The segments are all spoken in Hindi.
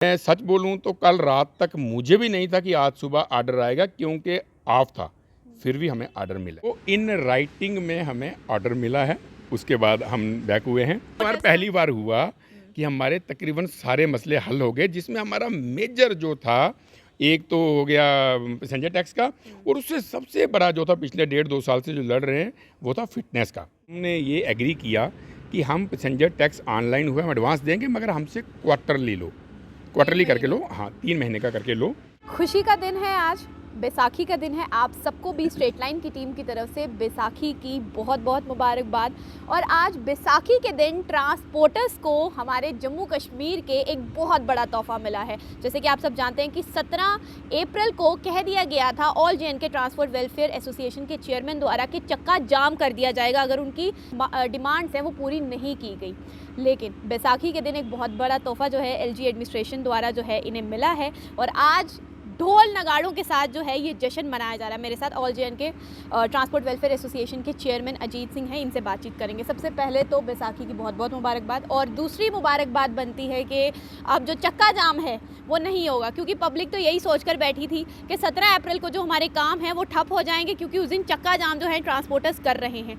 मैं सच बोलूं तो कल रात तक मुझे भी नहीं था कि आज सुबह ऑर्डर आएगा, क्योंकि ऑफ था। फिर भी हमें ऑर्डर मिला, तो इन राइटिंग में हमें ऑर्डर मिला है। उसके बाद हम बैक हुए हैं। पहली बार हुआ कि हमारे तकरीबन सारे मसले हल हो गए, जिसमें हमारा मेजर जो था, एक तो हो गया पैसेंजर टैक्स का, और उससे सबसे बड़ा जो था पिछले 1.5-2 साल से जो लड़ रहे हैं वो था फिटनेस का। हमने ये एग्री किया कि हम पैसेंजर टैक्स ऑनलाइन हुआ हम एडवांस देंगे, मगर हमसे क्वार्टरली करके लो। हाँ, 3 महीने का करके लो। खुशी का दिन है आज, बैसाखी का दिन है। आप सबको भी स्ट्रेट लाइन की टीम की तरफ से बैसाखी की बहुत बहुत मुबारकबाद। और आज बैसाखी के दिन ट्रांसपोर्टर्स को हमारे जम्मू कश्मीर के एक बहुत बड़ा तोहफा मिला है। जैसे कि आप सब जानते हैं कि 17 अप्रैल को कह दिया गया था ऑल जे&के ट्रांसपोर्ट वेलफेयर एसोसिएशन के चेयरमैन द्वारा कि चक्का जाम कर दिया जाएगा अगर उनकी डिमांड्स हैं वो पूरी नहीं की गई। लेकिन बैसाखी के दिन एक बहुत बड़ा तोहफा जो है एलजी एडमिनिस्ट्रेशन द्वारा जो है इन्हें मिला है, और आज ढोल नगाड़ों के साथ जो है ये जश्न मनाया जा रहा है। मेरे साथ ऑल जे&के ट्रांसपोर्ट वेलफेयर एसोसिएशन के चेयरमैन अजीत सिंह हैं, इनसे बातचीत करेंगे। सबसे पहले तो बैसाखी की बहुत बहुत मुबारकबाद, और दूसरी मुबारकबाद बनती है कि अब जो चक्का जाम है वो नहीं होगा, क्योंकि पब्लिक तो यही सोचकर बैठी थी कि 17 अप्रैल को जो हमारे काम हैं वो ठप हो जाएंगे, क्योंकि उस दिन चक्का जाम जो है ट्रांसपोर्टर्स कर रहे हैं।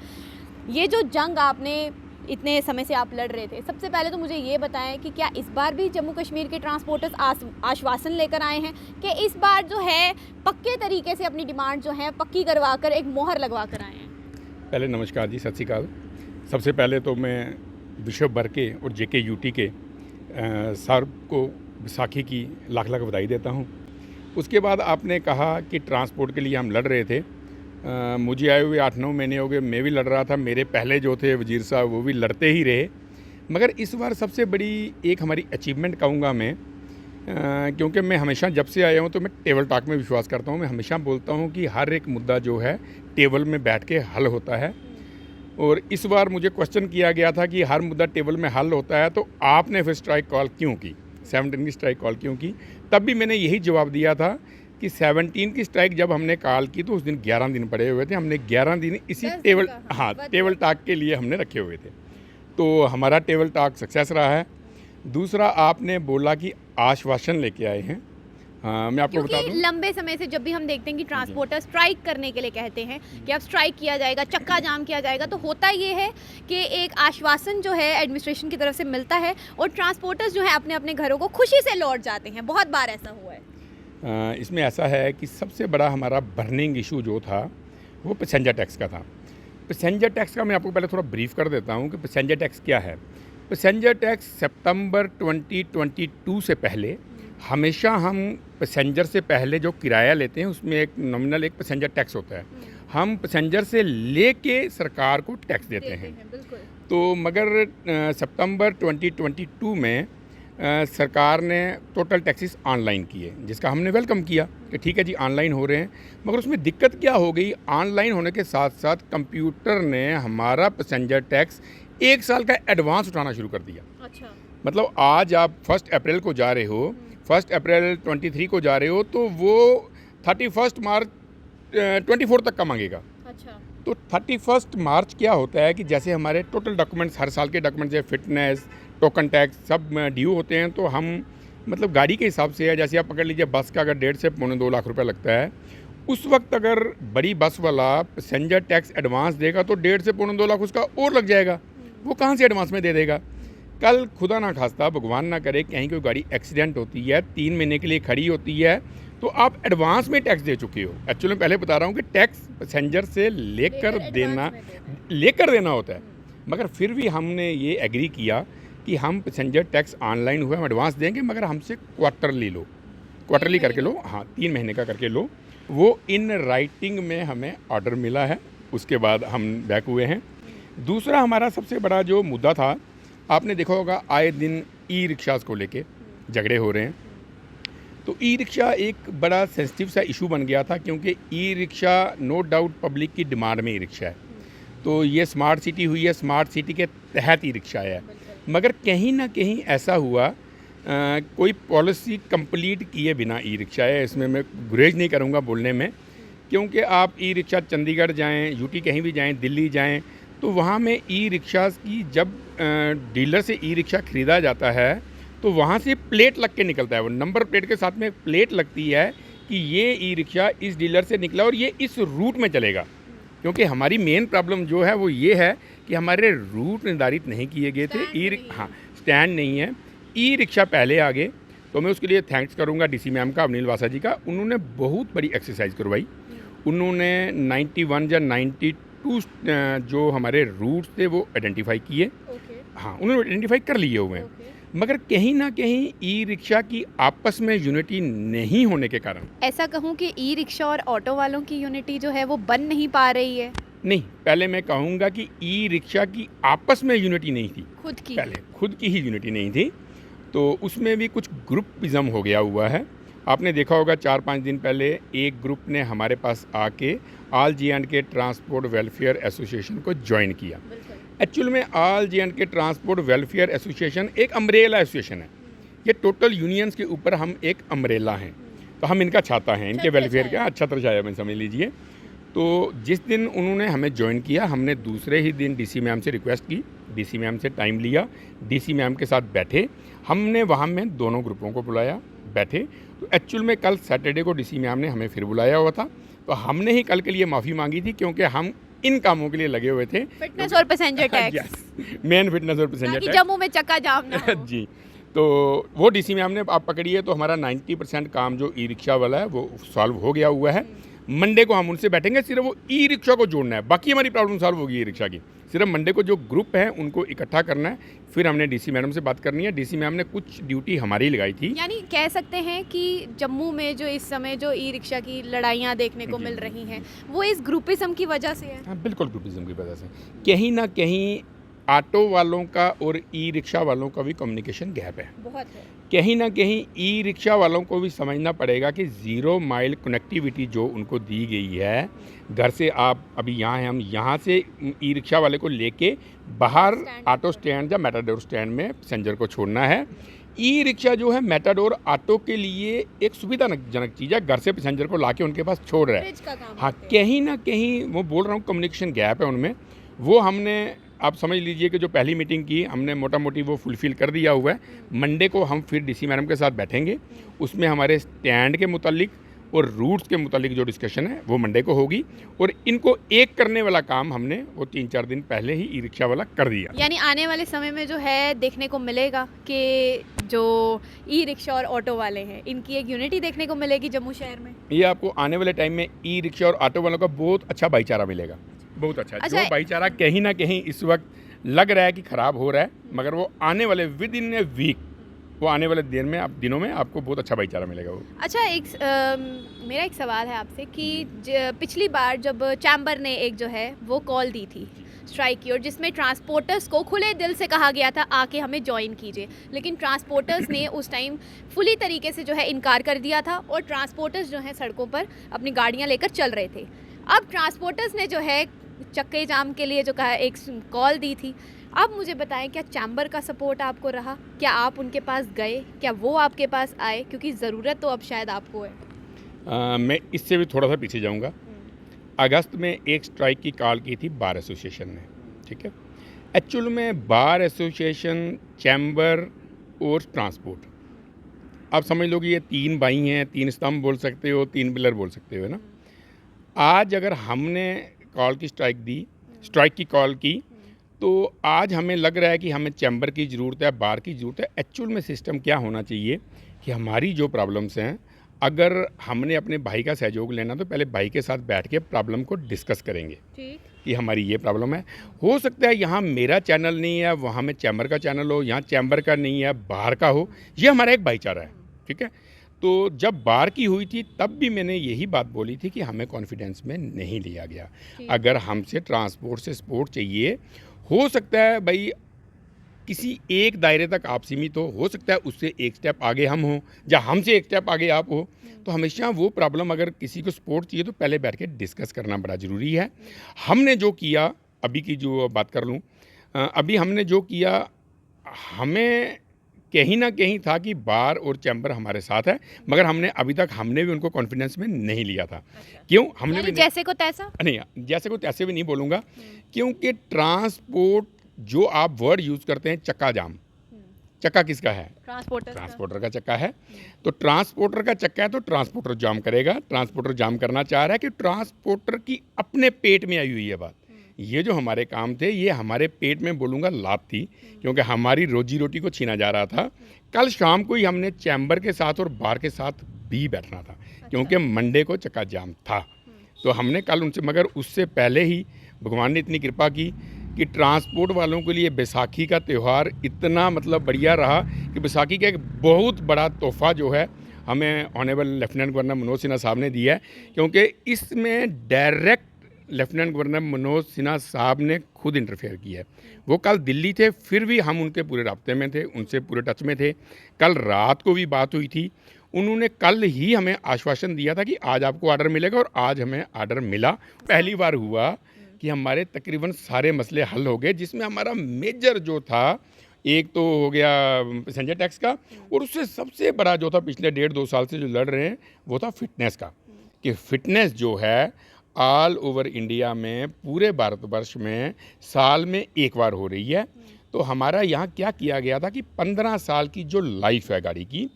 ये जो जंग आपने इतने समय से आप लड़ रहे थे, सबसे पहले तो मुझे ये बताएं कि क्या इस बार भी जम्मू कश्मीर के ट्रांसपोर्टर्स आश्वासन लेकर आए हैं कि इस बार जो है पक्के तरीके से अपनी डिमांड जो है पक्की करवा कर एक मोहर लगवा कर आए हैं? पहले नमस्कार जी, सत श्री अकाल। सबसे पहले तो मैं विश्व भर के और जेके यूटी के सर को बैसाखी की लाख लाख बधाई देता हूँ। उसके बाद आपने कहा कि ट्रांसपोर्ट के लिए हम लड़ रहे थे। मुझे आए हुए 8-9 महीने हो गए, मैं भी लड़ रहा था, मेरे पहले जो थे वजीर साहब वो भी लड़ते ही रहे। मगर इस बार सबसे बड़ी एक हमारी अचीवमेंट कहूँगा मैं, क्योंकि मैं हमेशा जब से आया हूँ तो मैं टेबल टॉक में विश्वास करता हूँ। मैं हमेशा बोलता हूँ कि हर एक मुद्दा जो है टेबल में बैठ के हल होता है, और इस बार मुझे क्वेश्चन किया गया था कि हर मुद्दा टेबल में हल होता है, तो आपने फिर स्ट्राइक कॉल क्यों की, 17 की स्ट्राइक कॉल क्यों की? तब भी मैंने यही जवाब दिया था कि 17 की स्ट्राइक जब हमने कॉल की तो उस दिन 11 दिन पड़े हुए थे। हमने 11 दिन इसी टेबल टॉक के लिए हमने रखे हुए थे, तो हमारा टेबल टॉक सक्सेस रहा है। दूसरा, आपने बोला कि आश्वासन लेके आए हैं। हाँ, मैं आपको बता दूं, लंबे समय से जब भी हम देखते हैं कि ट्रांसपोर्टर स्ट्राइक करने के लिए कहते हैं कि अब स्ट्राइक किया जाएगा, चक्का जाम किया जाएगा, तो होता ये है कि एक आश्वासन जो है एडमिनिस्ट्रेशन की तरफ से मिलता है और ट्रांसपोर्टर्स जो है अपने अपने घरों को खुशी से लौट जाते हैं। बहुत बार ऐसा हुआ है। इसमें ऐसा है कि सबसे बड़ा हमारा बर्निंग इशू जो था वो पैसेंजर टैक्स का था। पैसेंजर टैक्स का मैं आपको पहले थोड़ा ब्रीफ कर देता हूँ कि पैसेंजर टैक्स क्या है। पैसेंजर टैक्स सितंबर 2022 से पहले हमेशा हम पैसेंजर से पहले जो किराया लेते हैं उसमें एक नॉमिनल एक पैसेंजर टैक्स होता है। हम पैसेंजर से लेके सरकार को टैक्स देते हैं। तो मगर सितंबर 2022 में सरकार ने टोटल टैक्सेस ऑनलाइन किए, जिसका हमने वेलकम किया कि ठीक है जी ऑनलाइन हो रहे हैं। मगर उसमें दिक्कत क्या हो गई, ऑनलाइन होने के साथ साथ कंप्यूटर ने हमारा पैसेंजर टैक्स 1 साल का एडवांस उठाना शुरू कर दिया। अच्छा। मतलब आज आप 1 अप्रैल को जा रहे हो, 1 अप्रैल 23 को जा रहे हो, तो वो 31 मार्च 24 तक का मांगेगा। अच्छा। तो 31 मार्च क्या होता है कि जैसे हमारे टोटल डॉक्यूमेंट्स, हर साल के डॉक्यूमेंट्स है, फिटनेस, टोकन टैक्स सब ड्यू होते हैं, तो हम मतलब गाड़ी के हिसाब से है। जैसे आप पकड़ लीजिए, बस का अगर 1.5 से 2.25 लाख रुपए लगता है, उस वक्त अगर बड़ी बस वाला पैसेंजर टैक्स एडवांस देगा तो 1.5 से 2.25 लाख उसका और लग जाएगा। वो कहाँ से एडवांस में दे देगा? कल खुदा ना खास्ता, भगवान ना करे, कहीं कोई गाड़ी एक्सीडेंट होती है, 3 महीने के लिए खड़ी होती है, तो आप एडवांस में टैक्स दे चुके हो। एक्चुअली मैं पहले बता रहा हूँ कि टैक्स पैसेंजर से लेकर देना होता है। मगर फिर भी हमने ये एग्री किया कि हम पैसेंजर टैक्स ऑनलाइन हुआ हम एडवांस देंगे, मगर हमसे क्वार्टरली करके लो। हाँ, 3 महीने का करके लो। वो इन राइटिंग में हमें ऑर्डर मिला है। उसके बाद हम बैक हुए हैं। दूसरा हमारा सबसे बड़ा जो मुद्दा था, आपने देखा होगा आए दिन ई रिक्शाज़ को लेके झगड़े हो रहे हैं। तो ई रिक्शा एक बड़ा सेंसिटिव सा इशू बन गया था, क्योंकि e rickshaw no doubt public की डिमांड में ई रिक्शा है। तो ये स्मार्ट सिटी हुई है, स्मार्ट सिटी के तहत ई रिक्शा है। मगर कहीं ना कहीं ऐसा हुआ, कोई पॉलिसी कंप्लीट किए बिना ई रिक्शा है। इसमें मैं गुरेज नहीं करूँगा बोलने में, क्योंकि आप ई रिक्शा चंडीगढ़ जाएं, यूटी कहीं भी जाएं, दिल्ली जाएं, तो वहाँ में ई रिक्शाज़ की जब डीलर से ई रिक्शा ख़रीदा जाता है तो वहाँ से प्लेट लग के निकलता है, वो नंबर प्लेट के साथ में एक प्लेट लगती है कि ये ई रिक्शा इस डीलर से निकला और ये इस रूट में चलेगा। क्योंकि हमारी मेन प्रॉब्लम जो है वो ये है कि हमारे रूट निर्धारित नहीं किए गए थे। स्टैंड नहीं है। ई रिक्शा पहले आ गए, तो मैं उसके लिए थैंक्स करूँगा डीसी मैम का, अवनील वासा जी का। उन्होंने बहुत बड़ी एक्सरसाइज करवाई। उन्होंने 91 या 92 जो हमारे रूट्स थे वो आइडेंटिफाई किए। हाँ, उन्होंने आइडेंटिफाई कर लिए हुए हैं। मगर कहीं ना कहीं ई रिक्शा की आपस में यूनिटी नहीं होने के कारण, ऐसा कहूँ कि ई रिक्शा और ऑटो वालों की यूनिटी जो है वो बन नहीं पा रही है। नहीं, पहले मैं कहूँगा कि ई रिक्शा की आपस में यूनिटी नहीं थी, पहले खुद की ही यूनिटी नहीं थी, तो उसमें भी कुछ ग्रुपिज्म हो गया हुआ है। आपने देखा होगा 4-5 दिन पहले एक ग्रुप ने हमारे पास आके all J&K transport welfare association को ज्वाइन किया। एक्चुअल में all J&K transport welfare association एक अम्ब्रेला एसोसिएशन है। ये टोटल यूनियंस के ऊपर हम एक अम्ब्रेला हैं, तो हम इनका छाता हैं, इनके वेलफेयर का छत्र छाया में समझ लीजिए। तो जिस दिन उन्होंने हमें ज्वाइन किया, हमने दूसरे ही दिन डीसी मैम से रिक्वेस्ट की, डीसी मैम से टाइम लिया, डीसी मैम के साथ बैठे, हमने वहाँ में दोनों ग्रुपों को बुलाया, बैठे। तो एक्चुअल में कल सैटरडे को डीसी मैम ने हमें फिर बुलाया हुआ था, तो हमने ही कल के लिए माफ़ी मांगी थी, क्योंकि हम इन कामों के लिए लगे हुए थे, फिटनेस और पैसेंजर टैक्स, मेन फिटनेस और पैसेंजर टैक्स, जम्मू में चक्का जाम ना हो। जी, तो वो डीसी मैम ने आप पकड़िए, तो हमारा 90% काम जो ई रिक्शा वाला है वो सॉल्व हो गया हुआ है। मंडे को हम उनसे बैठेंगे, सिर्फ वो ई रिक्शा को जोड़ना है, बाकी हमारी प्रॉब्लम सॉल्व होगी ई रिक्शा की। सिर्फ मंडे को जो ग्रुप है उनको इकट्ठा करना है, फिर हमने डीसी मैडम से बात करनी है। डीसी मैम ने कुछ ड्यूटी हमारी लगाई थी। यानी कह सकते हैं कि जम्मू में जो इस समय जो ई रिक्शा की लड़ाइयाँ देखने को मिल रही हैं वो इस ग्रुपिज्म की वजह से है। हाँ, बिल्कुल ग्रुपिज्म की वजह से। कहीं ना कहीं ऑटो वालों का और ई रिक्शा वालों का भी कम्युनिकेशन गैप है, बहुत है। कहीं ना कहीं ई रिक्शा वालों को भी समझना पड़ेगा कि 0 माइल कनेक्टिविटी जो उनको दी गई है, घर से आप अभी यहाँ हैं, हम यहाँ से ई रिक्शा वाले को लेके बाहर ऑटो स्टैंड या मेटाडोर स्टैंड में पैसेंजर को छोड़ना है। ई रिक्शा जो है मेटाडोर ऑटो के लिए एक सुविधाजनक चीज़ है, घर से पैसेंजर को लाके उनके पास छोड़ रहा है। हाँ, कहीं ना कहीं वो बोल रहा हूँ कम्युनिकेशन गैप है उनमें। वो हमने, आप समझ लीजिए कि जो पहली मीटिंग की हमने मोटा मोटी वो फुलफ़िल कर दिया हुआ है। मंडे को हम फिर डीसी मैडम के साथ बैठेंगे, उसमें हमारे स्टैंड के मुतालिक और रूट्स के मुतालिक जो डिस्कशन है वो मंडे को होगी। और इनको एक करने वाला काम हमने वो 3-4 दिन पहले ही ई रिक्शा वाला कर दिया। यानी आने वाले समय में जो है देखने को मिलेगा कि जो ई रिक्शा और ऑटो वाले हैं इनकी एक यूनिटी देखने को मिलेगी जम्मू शहर में। ये आपको आने वाले टाइम में ई रिक्शा और ऑटो वालों का बहुत अच्छा भाईचारा मिलेगा, बहुत अच्छा। जो भाईचारा कहीं ना कहीं इस वक्त लग रहा है कि ख़राब हो रहा है, मगर वो आने वाले विद इन ए वीक, वो आने वाले दिनों में आपको बहुत अच्छा भाईचारा मिलेगा वो। अच्छा, मेरा एक सवाल है आपसे कि पिछली बार जब चैम्बर ने एक जो है वो कॉल दी थी स्ट्राइक की, और जिसमें ट्रांसपोर्टर्स को खुले दिल से कहा गया था आके हमें ज्वाइन कीजिए, लेकिन ट्रांसपोर्टर्स ने उस टाइम फुली तरीके से जो है इनकार कर दिया था और ट्रांसपोर्टर्स जो है सड़कों पर अपनी गाड़ियाँ लेकर चल रहे थे। अब ट्रांसपोर्टर्स ने जो है चक्के जाम के लिए जो कहा एक कॉल दी थी, अब मुझे बताएं क्या चैम्बर का सपोर्ट आपको रहा? क्या आप उनके पास गए? क्या वो आपके पास आए? क्योंकि ज़रूरत तो अब शायद आपको है। मैं इससे भी थोड़ा सा पीछे जाऊंगा। अगस्त में एक स्ट्राइक की कॉल की थी बार एसोसिएशन ने, ठीक है। एक्चुअल में बार एसोसिएशन, चैम्बर और ट्रांसपोर्ट, आप समझ लो कि ये 3 भाई हैं, 3 स्तंभ बोल सकते हो, 3 पिलर बोल सकते हो, है ना। आज अगर हमने स्ट्राइक की कॉल की, तो आज हमें लग रहा है कि हमें चैम्बर की ज़रूरत है, बार की ज़रूरत है। एक्चुअल में सिस्टम क्या होना चाहिए कि हमारी जो प्रॉब्लम्स हैं, अगर हमने अपने भाई का सहयोग लेना तो पहले भाई के साथ बैठ के प्रॉब्लम को डिस्कस करेंगे कि हमारी ये प्रॉब्लम है। हो सकता है यहाँ मेरा चैनल नहीं है, वहाँ में चैम्बर का चैनल हो, यहाँ चैम्बर का नहीं है, बाहर का हो, ये हमारा एक भाईचारा है, ठीक है। तो जब बार की हुई थी तब भी मैंने यही बात बोली थी कि हमें कॉन्फिडेंस में नहीं लिया गया। अगर हमसे ट्रांसपोर्ट से सपोर्ट चाहिए, हो सकता है भाई किसी एक दायरे तक आप सीमित हो सकता है उससे एक स्टेप आगे हम हो या हमसे एक स्टेप आगे आप हो, तो हमेशा वो प्रॉब्लम अगर किसी को सपोर्ट चाहिए तो पहले बैठ के डिस्कस करना बड़ा ज़रूरी है। हमने जो किया, अभी की जो बात कर लूँ, अभी हमने जो किया, हमें कहीं ना कहीं था कि बार और चैम्बर हमारे साथ है, मगर हमने भी उनको कॉन्फिडेंस में नहीं लिया था। क्यों? हमने भी जैसे को तैसा नहीं, जैसे को तैसे भी नहीं बोलूँगा, क्योंकि ट्रांसपोर्ट जो आप वर्ड यूज़ करते हैं चक्का जाम, चक्का किसका है? ट्रांसपोर्टर का चक्का है। तो ट्रांसपोर्टर का चक्का है तो ट्रांसपोर्टर जाम करेगा। ट्रांसपोर्टर जाम करना चाह रहा है कि ट्रांसपोर्टर की अपने पेट में आई हुई है बात। ये जो हमारे काम थे ये हमारे पेट में बोलूँगा लात थी, क्योंकि हमारी रोजी रोटी को छीना जा रहा था। कल शाम को ही हमने चैम्बर के साथ और बार के साथ भी बैठना था, क्योंकि मंडे को चक्का जाम था। तो हमने कल उनसे, मगर उससे पहले ही भगवान ने इतनी कृपा की कि ट्रांसपोर्ट वालों के लिए बैसाखी का त्यौहार इतना मतलब बढ़िया रहा कि बैसाखी का एक बहुत बड़ा तोहफा जो है हमें honourable lieutenant governor Manoj Sinha साहब ने दिया है, क्योंकि इसमें direct lieutenant governor Manoj Sinha साहब ने खुद इंटरफेयर किया है। वो कल दिल्ली थे, फिर भी हम उनके पूरे राब्ते में थे, उनसे पूरे टच में थे। कल रात को भी बात हुई थी। उन्होंने कल ही हमें आश्वासन दिया था कि आज आपको ऑर्डर मिलेगा, और आज हमें ऑर्डर मिला। पहली बार हुआ कि हमारे तकरीबन सारे मसले हल हो गए, जिसमें हमारा मेजर जो था, एक तो हो गया पैसेंजर टैक्स का, और उससे सबसे बड़ा जो था पिछले 1.5-2 साल से जो लड़ रहे हैं वो था फिटनेस का। कि फिटनेस जो है ऑल ओवर इंडिया में, पूरे भारतवर्ष में साल में एक बार हो रही है। तो हमारा यहाँ क्या किया गया था कि 15 साल की जो लाइफ है गाड़ी की,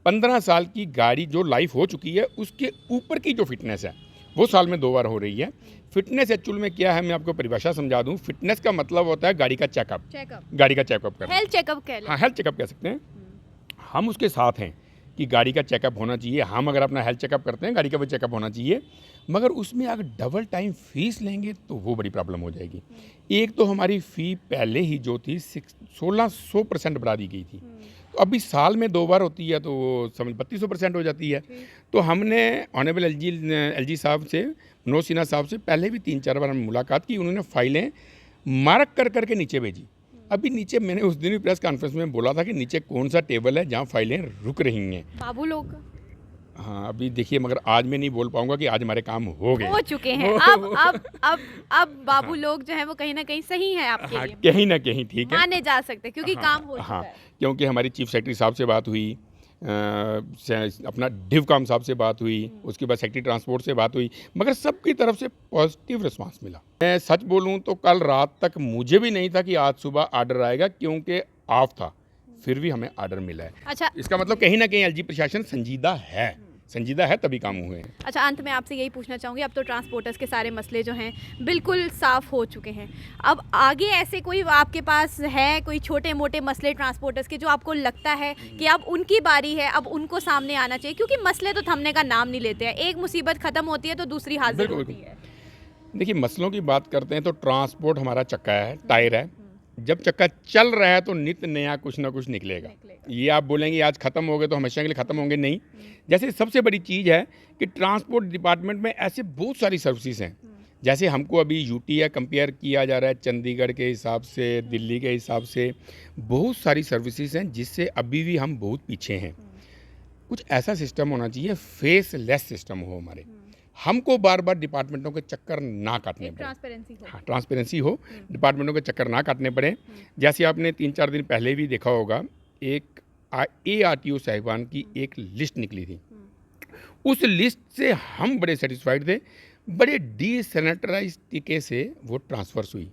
15 साल की गाड़ी जो लाइफ हो चुकी है उसके ऊपर की जो फिटनेस है वो साल में 2 बार हो रही है। फिटनेस एक्चुअल में क्या है, मैं आपको परिभाषा समझा दूं। फिटनेस का मतलब होता है गाड़ी का चेकअप, गाड़ी का चेकअप करना, हेल्थ चेकअप कह लें। हाँ, हेल्थ चेकअप कह सकते हैं। हम उसके साथ हैं कि गाड़ी का चेकअप होना चाहिए। हम अगर अपना हेल्थ चेकअप करते हैं, गाड़ी का भी चेकअप होना चाहिए, मगर उसमें अगर डबल टाइम फीस लेंगे तो वो बड़ी प्रॉब्लम हो जाएगी। एक तो हमारी फ़ी पहले ही जो थी 1600% बढ़ा दी गई थी, तो अभी साल में 2 बार होती है तो वो समझ 3200% हो जाती है। तो हमने ऑनरेबल एलजी साहब से, मनोज सिन्हा साहब से पहले भी 3-4 बार हम मुलाकात की। उन्होंने फाइलें मार्क कर करके नीचे भेजी। अभी नीचे मैंने उस दिन भी प्रेस कॉन्फ्रेंस में बोला था कि नीचे कौन सा टेबल है जहाँ फाइलें रुक रही हैं। बाबू लोग, हाँ, अभी देखिए, मगर आज मैं नहीं बोल पाऊंगा कि आज हमारे काम हो गए, हो चुके हैं। अब बाबू लोग जो है वो कहीं ना कहीं सही है आपके हाँ, लिए, कहीं ना कहीं ठीक है, माने जा सकते हैं, क्योंकि हाँ, काम हो चुका हाँ, है। क्योंकि हमारी चीफ सेक्रेटरी साहब से बात हुई, अपना डिवकॉम साहब से बात हुई, उसके बाद सेक्रेटरी ट्रांसपोर्ट से बात हुई, मगर सबकी तरफ से पॉजिटिव रिस्पांस मिला। मैं सच बोलूं तो कल रात तक मुझे भी नहीं था कि आज सुबह ऑर्डर आएगा, क्योंकि ऑफ था, फिर भी हमें ऑर्डर मिला है। अच्छा, इसका मतलब कहीं ना कहीं एलजी प्रशासन संजीदा है तभी काम हुए हैं। अच्छा, अंत में आपसे यही पूछना चाहूँगी, अब तो ट्रांसपोर्टर्स के सारे मसले जो हैं बिल्कुल साफ़ हो चुके हैं। अब आगे ऐसे कोई आपके पास है कोई छोटे मोटे मसले ट्रांसपोर्टर्स के जो आपको लगता है कि अब उनकी बारी है, अब उनको सामने आना चाहिए? क्योंकि मसले तो थमने का नाम नहीं लेते हैं, एक मुसीबत ख़त्म होती है तो दूसरी हाजिर होती है। देखिए, मसलों की बात करते हैं तो ट्रांसपोर्ट हमारा चक्का है, टायर है। जब चक्का चल रहा है तो नित नया कुछ ना कुछ निकलेगा। ये आप बोलेंगे आज ख़त्म हो गए तो हमेशा के लिए ख़त्म होंगे, नहीं। जैसे सबसे बड़ी चीज़ है कि ट्रांसपोर्ट डिपार्टमेंट में ऐसे बहुत सारी सर्विसेज हैं। जैसे हमको अभी यूटी है, कंपेयर किया जा रहा है चंडीगढ़ के हिसाब से, दिल्ली के हिसाब से, बहुत सारी सर्विसेज हैं जिससे अभी भी हम बहुत पीछे हैं। कुछ ऐसा सिस्टम होना चाहिए, फेसलेस सिस्टम हो हमारे, हमको बार बार डिपार्टमेंटों के चक्कर ना काटने पड़े, हाँ, ट्रांसपेरेंसी हो, डिपार्टमेंटों के चक्कर ना काटने पड़े। जैसे आपने 3-4 दिन पहले भी देखा होगा, एक ARTO साहिबान की एक लिस्ट निकली थी। उस लिस्ट से हम बड़े सेटिस्फाइड थे, बड़े डिसेंट्रलाइज्ड तरीके से वो ट्रांसफर्स हुई।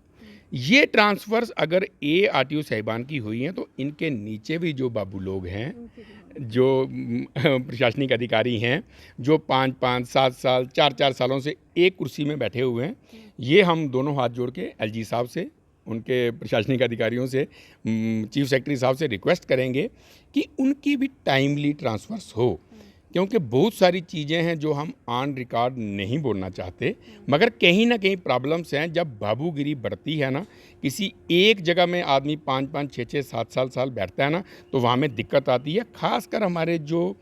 ये ट्रांसफर्स अगर ARTO साहिबान की हुई हैं तो इनके नीचे भी जो बाबू लोग हैं, जो प्रशासनिक अधिकारी हैं, जो 5-5, 7 साल, 4-4 सालों से एक कुर्सी में बैठे हुए हैं, ये हम दोनों हाथ जोड़ के LG साहब से, उनके प्रशासनिक अधिकारियों से, चीफ सेक्रेटरी साहब से रिक्वेस्ट करेंगे कि उनकी भी टाइमली ट्रांसफर्स हो, क्योंकि बहुत सारी चीज़ें हैं जो हम ऑन रिकॉर्ड नहीं बोलना चाहते, मगर कहीं ना कहीं प्रॉब्लम्स हैं। जब बाबूगिरी बढ़ती है ना, किसी एक जगह में आदमी 5-5, 6-6, 7 साल बैठता है ना, तो वहाँ में दिक्कत आती है। खासकर हमारे जो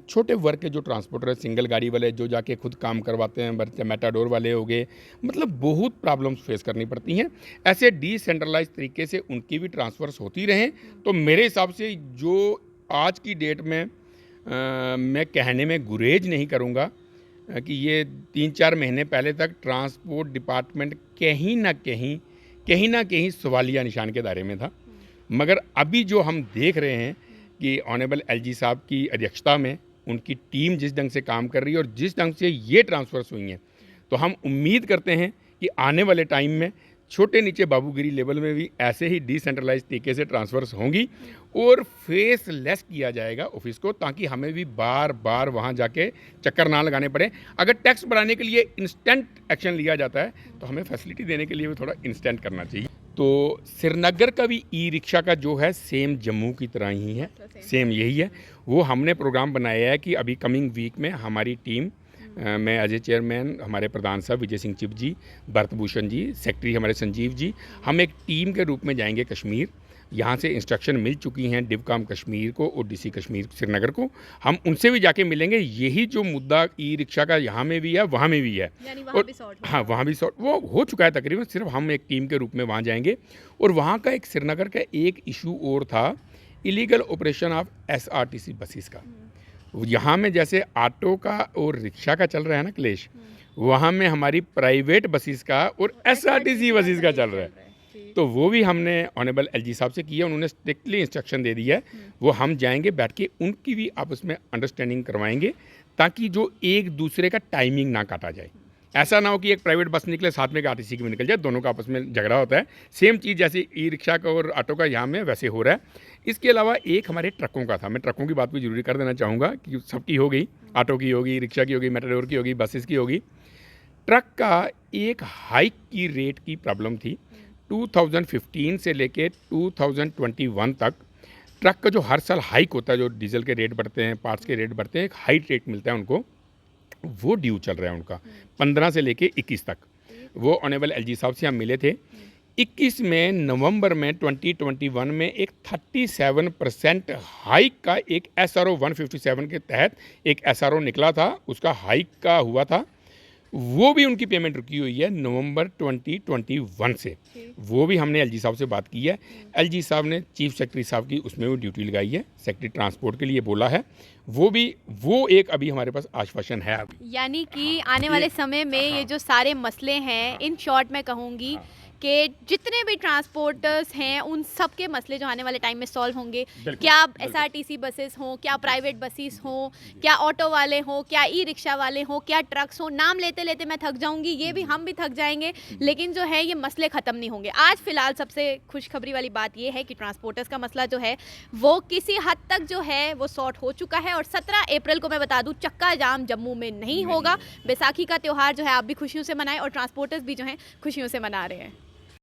छोटे वर्ग के जो ट्रांसपोर्टर, सिंगल गाड़ी वाले जो जाके खुद काम करवाते हैं, मेटाडोर वाले हो गए, मतलब बहुत प्रॉब्लम्स फेस करनी पड़ती हैं। ऐसे डिसेंट्रलाइज तरीके से उनकी भी ट्रांसफर्स होती रहें तो मेरे हिसाब से जो आज की डेट में मैं कहने में गुरेज नहीं करूँगा कि ये 3-4 महीने पहले तक ट्रांसपोर्ट डिपार्टमेंट कहीं ना कहीं सवालिया निशान के दायरे में था, मगर अभी जो हम देख रहे हैं कि ऑनरेबल LG साहब की अध्यक्षता में उनकी टीम जिस ढंग से काम कर रही है और जिस ढंग से ये ट्रांसफर्स हुई हैं, तो हम उम्मीद करते हैं कि आने वाले टाइम में छोटे नीचे बाबूगिरी लेवल में भी ऐसे ही डिसेंट्रलाइज तरीके से ट्रांसफर्स होंगी और फेसलेस किया जाएगा ऑफिस को, ताकि हमें भी बार बार वहाँ जाके चक्कर ना लगाने पड़े। अगर टैक्स बढ़ाने के लिए इंस्टेंट एक्शन लिया जाता है तो हमें फैसिलिटी देने के लिए भी थोड़ा इंस्टेंट करना चाहिए। तो श्रीनगर का भी ई रिक्शा का जो है सेम जम्मू की तरह ही है, सेम यही है। वो हमने प्रोग्राम बनाया है कि अभी कमिंग वीक में हमारी टीम मैं एज ए चेयरमैन, हमारे प्रधान साहब विजय सिंह चिप जी, भरत भूषण जी, सेक्रेटरी हमारे संजीव जी, हम एक टीम के रूप में जाएंगे कश्मीर। यहाँ से इंस्ट्रक्शन मिल चुकी हैं डिवकाम कश्मीर को और डीसी कश्मीर श्रीनगर को। हम उनसे भी जाके मिलेंगे। यही जो मुद्दा ई रिक्शा का यहाँ में भी है, वहाँ में भी है, और हाँ वहाँ भी सॉर्ट वो हो चुका है तकरीबन। सिर्फ हम एक टीम के रूप में वहाँ जाएंगे। और वहाँ का एक श्रीनगर का एक इशू और था, illegal operation of SRTC buses का। यहाँ में जैसे ऑटो का और रिक्शा का चल रहा है ना क्लेश, वहाँ में हमारी प्राइवेट बसेस का और SRTC बसेस का चल रहा है। तो वो भी हमने ऑनरेबल LG साहब से किया, उन्होंने स्ट्रिक्टली इंस्ट्रक्शन दे दिया है। वो हम जाएंगे, बैठ के उनकी भी आपस में अंडरस्टैंडिंग करवाएंगे, ताकि जो एक दूसरे का टाइमिंग ना काटा जाए। ऐसा ना हो कि एक प्राइवेट बस निकले साथ में एक RTC की भी निकल जाए, दोनों का आपस में झगड़ा होता है। सेम चीज़ जैसे ई रिक्शा का और ऑटो का यहाँ में वैसे हो रहा है। इसके अलावा एक हमारे ट्रकों का था, मैं ट्रकों की बात भी जरूरी कर देना चाहूँगा कि सबकी हो गई, ऑटो की होगी, रिक्शा की होगी, मेटाडोर की होगी, बसेस की होगी। ट्रक का एक हाइक की रेट की प्रॉब्लम थी। 2015 से लेके 2021 तक ट्रक का जो हर साल हाइक होता है, जो डीजल के रेट बढ़ते हैं, पार्ट्स के रेट बढ़ते हैं, एक हाई रेट मिलता है उनको, वो ड्यू चल रहा है उनका 15 से लेके 21 तक। वो ऑनरेबल LG साहब से हम मिले थे। 21 में नवंबर में 2021 में एक 37% हाइक का एक SRO 157 के तहत एक SRO निकला था, उसका हाइक का हुआ था। वो भी उनकी पेमेंट रुकी हुई है नवंबर 2021 से। वो भी हमने LG साहब से बात की है। LG साहब ने चीफ सेक्रेटरी साहब की उसमें भी ड्यूटी लगाई है, सेक्रेटरी ट्रांसपोर्ट के लिए बोला है। वो एक अभी हमारे पास आश्वासन है अभी। यानी कि आने वाले समय में ये जो सारे मसले हैं, इन शॉर्ट मैं कहूँगी कि जितने भी ट्रांसपोर्टर्स हैं उन सब के मसले जो आने वाले टाइम में सॉल्व होंगे। क्या SRTC बसेस हों, क्या प्राइवेट बसेस हों, क्या ऑटो वाले हों, क्या ई रिक्शा वाले हों, क्या ट्रक्स हों, नाम लेते लेते मैं थक जाऊंगी, ये भी हम भी थक जाएंगे, लेकिन जो है ये मसले ख़त्म नहीं होंगे। आज फिलहाल सबसे खुशखबरी वाली बात ये है कि ट्रांसपोर्टर्स का मसला जो है वो किसी हद तक जो है वो सॉर्ट हो चुका है। और 17 अप्रैल को मैं बता दूँ, चक्का जाम जम्मू में नहीं होगा। बैसाखी का त्यौहार जो है आप भी खुशियों से मनाएं और ट्रांसपोर्टर्स भी जो हैं खुशियों से मना रहे हैं।